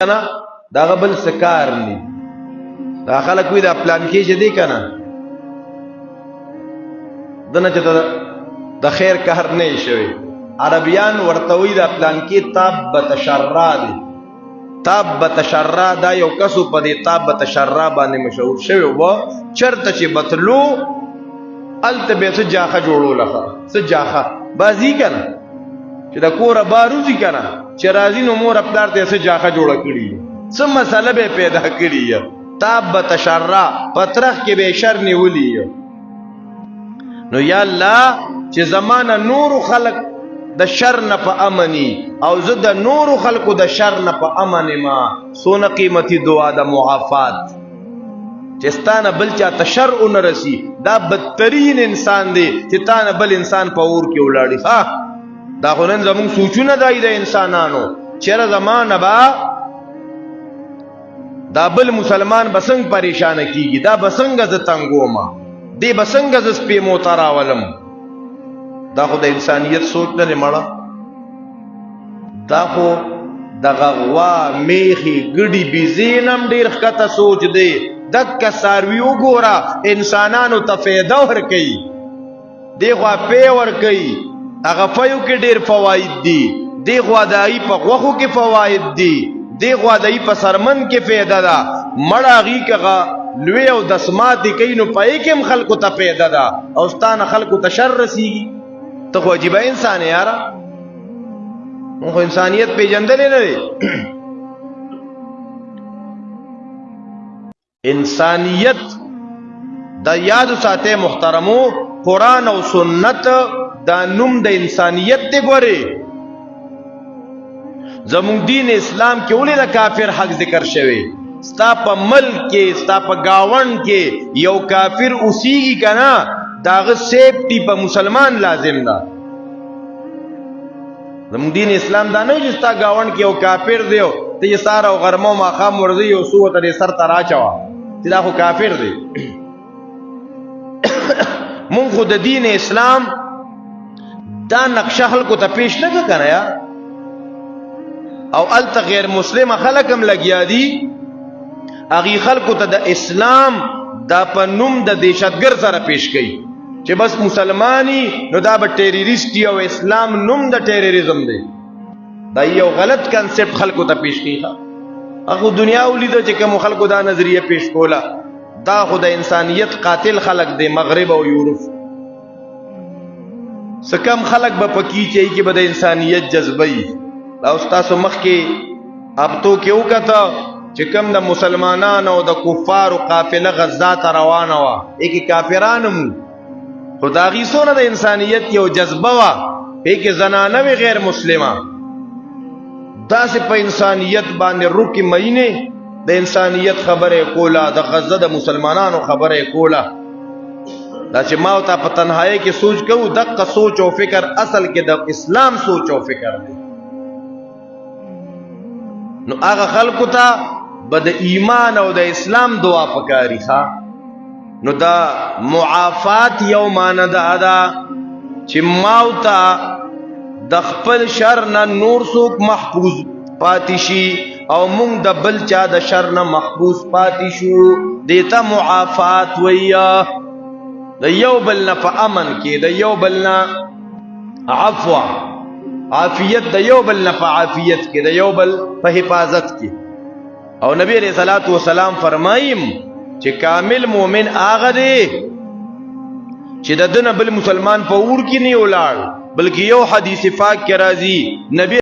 کنه دا غبل سکار ني دا خلک وی دا پلان کې چې دی کنه دنه چې د خیر قهر نه شوی عربیان ورته وی دا پلان کې تاب بتشرا دی تاب بتشرا دا یو کسو په دې تاب بتشرا باندې مشهور شوی و چرته چې بتلو الته به څه جاخه جوړول لخه څه جاخه بازی کنه چې دا کوره باروزی کنه چې راځي نو مور خپل ته څه جاخه جوړه کړی څه مسله به پیدا کړی تاب بتشرا پترخ کې به شر نیولی نو یا الله چې زمانہ نور خلق د شر نه په امني او زه د نور خلقو د شر نه په امن ما سونه قیمتي دعا د معافات چې ستانه بل چا تشر اون رسی دا بدترین انسان دی چې تانه بل انسان په اور کې ولاړی ها دا غنن زمون سوچونه دای د انسانانو چیرې زمانہ با دا بل مسلمان بسنګ پریشان کیږي دا بسنګ ز تنګوما دی بسنګ ز سپې موتراولم دا خو د انسانیت سوچ نه مړه دا خو د غوا میخي ګډي بيزینم ډیر ښکته سوچ دی دک ساروی وګورا انسانانو ته فایده ورکي دی خو په ورکي هغه فایو کې ډیر فواید دي دی خو دای په غوخو کې فواید دي دی خو دای په سرمن کې فایده ده مړاغي کغه لوی او دسماتي کینو پای کې خلکو ته فایده ده او ستانه خلکو ته شر رسیږي ته خو عجیب انسان یاره مو انسانیت پیژندل نه دی انسانیت دا یاد ساته محترمو قرآن او سنت دا نوم د انسانیت دی ګوري زمون دین اسلام کې ولې د کافر حق ذکر شوی ستا په ملک کې ستا په گاوند کې یو کافر اوسېږي کنه داغه سیفټی په مسلمان لازم ده زمون دین اسلام دا نه چې ستا گاوند کې یو کافر دی ته یې ساره او غرمو ما خام ورځي یو سو ته سر ترا چوا چې دا خو کافر دی مونږ خو د دین اسلام دا نقشه خلکو ته پیش نه کنه یا او الته غیر مسلم خلکم لګیا دي اغي خلکو ته د اسلام دا په نوم د دهشتګر سره پیش کړي چې بس مسلمانی نو دا به ټیرریست او اسلام نوم د ټیرریزم دی دا یو غلط کنسپټ خلکو ته پیش کړي هغه دنیا ولیدو چې کوم خلکو دا نظریه پیش کوله دا خو د انسانیت قاتل خلق دی مغرب او یورپ سکم خلق به پکی چې کې به د انسانیت جذبې دا استاد مخ کې اب تو کې وکړه چې کوم د مسلمانانو او د کفارو قافله غزا ته روانه وا کې کافرانو خدایي سونه د انسانیت یو جذبه وا کې زنانه غیر مسلمه دا سه په انسانیت باندې روکي مینه د انسانیت خبره کوله د غزه د مسلمانانو خبره کوله دا چې ما او تا په تنهایی کې سوچ کوو دغه سوچ او فکر اصل کې د اسلام سوچ او فکر دی نو هغه خلکو ته بد ایمان او د اسلام دعا پکاري ښا نو دا معافات یو معنی ده ادا چې ماوتا د خپل شر نه نور څوک محفوظ پاتې شي او مونږ د بل چا د شر نه محفوظ پاتې شو دیتا معافات ویا د یو بل نه په امن کې د یو بل نه عفو عافیت د یو بل نه په عافیت کې د یو بل په حفاظت کې او نبی رسول الله والسلام فرمایم چې کامل مؤمن هغه دی چې د دنه بل مسلمان په اور کې نه ولاړ بلکې یو حدیث پاک کې راځي نبی